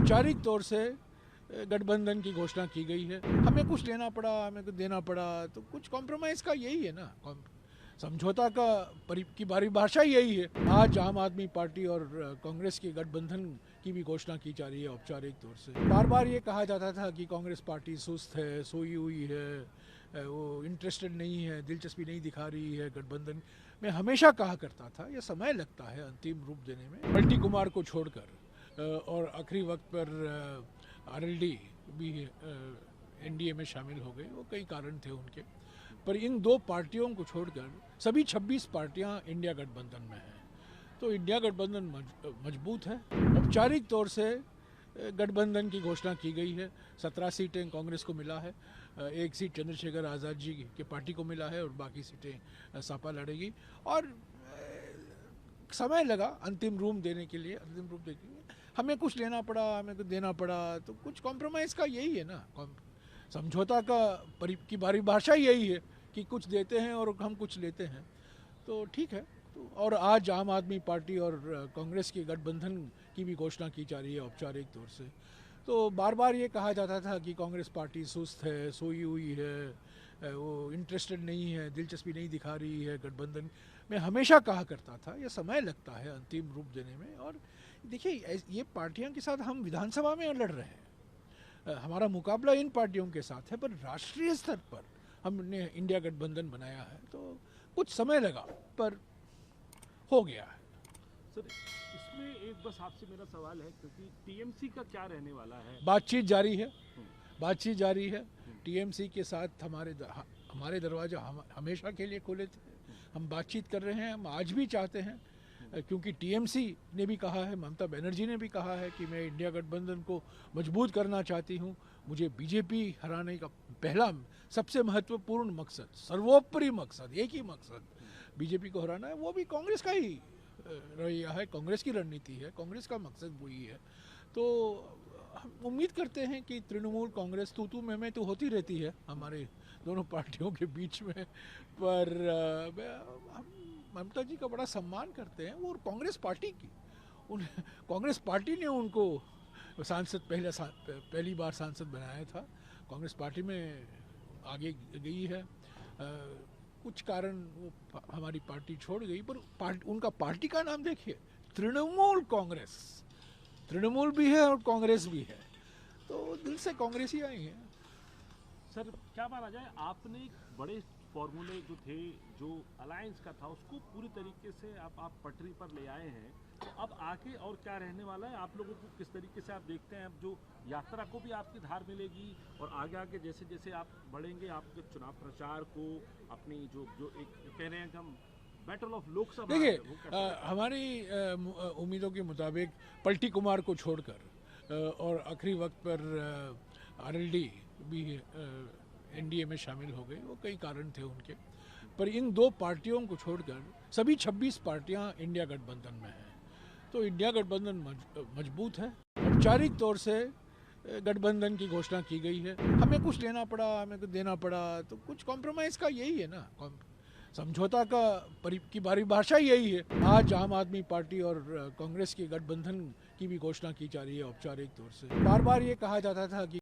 औपचारिक तौर से गठबंधन की घोषणा की गई है। हमें कुछ लेना पड़ा, हमें कुछ देना पड़ा, तो कुछ कॉम्प्रोमाइज़ का यही है ना, समझौता का की परिभाषा यही है। आज आम आदमी पार्टी और कांग्रेस के गठबंधन की भी घोषणा की जा रही है औपचारिक तौर से। बार बार ये कहा जाता था कि कांग्रेस पार्टी सुस्त है, सोई हुई है, वो इंटरेस्टेड नहीं है, दिलचस्पी नहीं दिखा रही है गठबंधन। मैं हमेशा कहा करता था ये समय लगता है अंतिम रूप देने में। पलटी कुमार को छोड़कर और आखिरी वक्त पर आरएलडी भी एनडीए में शामिल हो गए। वो कई कारण थे उनके, पर इन दो पार्टियों को छोड़कर सभी 26 पार्टियां इंडिया गठबंधन में हैं। तो इंडिया गठबंधन मजबूत है। औपचारिक तौर से गठबंधन की घोषणा की गई है। 17 सीटें कांग्रेस को मिला है, एक सीट चंद्रशेखर आज़ाद जी की पार्टी को मिला है और बाकी सीटें सपा लड़ेगी। और समय लगा अंतिम रूप देने के लिए। हमें कुछ लेना पड़ा, हमें कुछ देना पड़ा, तो कुछ कॉम्प्रोमाइज़ का यही है ना, समझौता की परिभाषा यही है कि कुछ देते हैं और हम कुछ लेते हैं। तो ठीक है। तो और आज आम आदमी पार्टी और कांग्रेस के गठबंधन की भी घोषणा की जा रही है औपचारिक तौर से। तो बार बार ये कहा जाता था कि कांग्रेस पार्टी सुस्त है, सोई हुई है, वो इंटरेस्टेड नहीं है, दिलचस्पी नहीं दिखा रही है गठबंधन। मैं हमेशा कहा करता था ये समय लगता है अंतिम रूप देने में। और देखिए, ये पार्टियों के साथ हम विधानसभा में लड़ रहे हैं, हमारा मुकाबला इन पार्टियों के साथ है, पर राष्ट्रीय स्तर पर हमने इंडिया गठबंधन बनाया है। तो कुछ समय लगा, पर हो गया है। सर, इसमें एक बस आपसे मेरा सवाल है, क्योंकि टीएमसी का क्या रहने वाला है? बातचीत जारी है। टीएमसी के साथ हमारे दरवाजा हमेशा के लिए खुले थे। हम बातचीत कर रहे हैं, हम आज भी चाहते हैं, क्योंकि टीएमसी ने भी कहा है, ममता बनर्जी ने भी कहा है कि मैं इंडिया गठबंधन को मजबूत करना चाहती हूँ। मुझे बीजेपी हराने का पहला सबसे महत्वपूर्ण मकसद, सर्वोपरि मकसद, एक ही मकसद बीजेपी को हराना है। वो भी कांग्रेस का ही रवैया है, कांग्रेस की रणनीति है, कांग्रेस का मकसद वही है। तो हम उम्मीद करते हैं कि तृणमूल कांग्रेस तू मैं तो होती रहती है हमारे दोनों पार्टियों के बीच में, पर हम ममता जी का बड़ा सम्मान करते हैं। वो कांग्रेस पार्टी की कांग्रेस पार्टी ने उनको पहली बार सांसद बनाया था। कांग्रेस पार्टी में आगे गई है। कुछ कारण वो हमारी पार्टी छोड़ गई, पर उनका पार्टी का नाम देखिए, तृणमूल कांग्रेस। तृणमूल भी है और कांग्रेस भी है, तो दिल से कांग्रेस ही आई है। सर, क्या माना जाए, आपने एक बड़े फॉर्मूले जो थे, जो अलायंस का था, उसको पूरी तरीके से आप पटरी पर ले आए हैं। तो अब आगे और क्या रहने वाला है? आप लोगों को किस तरीके से आप देखते हैं? अब जो यात्रा को भी आपकी धार मिलेगी और आगे आगे जैसे जैसे आप बढ़ेंगे, आपके चुनाव प्रचार को, अपनी जो एक कह रहे हैं कि हम बैटल ऑफ लोकसभा, देखिए, हमारी उम्मीदों के मुताबिक पलटी कुमार को छोड़कर और आखिरी वक्त पर आरएलडी भी एनडीए में शामिल हो गए। वो कई कारण थे उनके, पर इन दो पार्टियों को छोड़कर सभी 26 पार्टियां इंडिया गठबंधन में हैं। तो इंडिया गठबंधन मजबूत है। औपचारिक तौर से गठबंधन की घोषणा की गई है। हमें कुछ लेना पड़ा, हमें कुछ देना पड़ा, तो कुछ कॉम्प्रोमाइज़ का यही है ना, समझौता की परिभाषा यही है। आज आम आदमी पार्टी और कांग्रेस के गठबंधन की भी घोषणा की जा रही है औपचारिक तौर से। बार बार ये कहा जाता था कि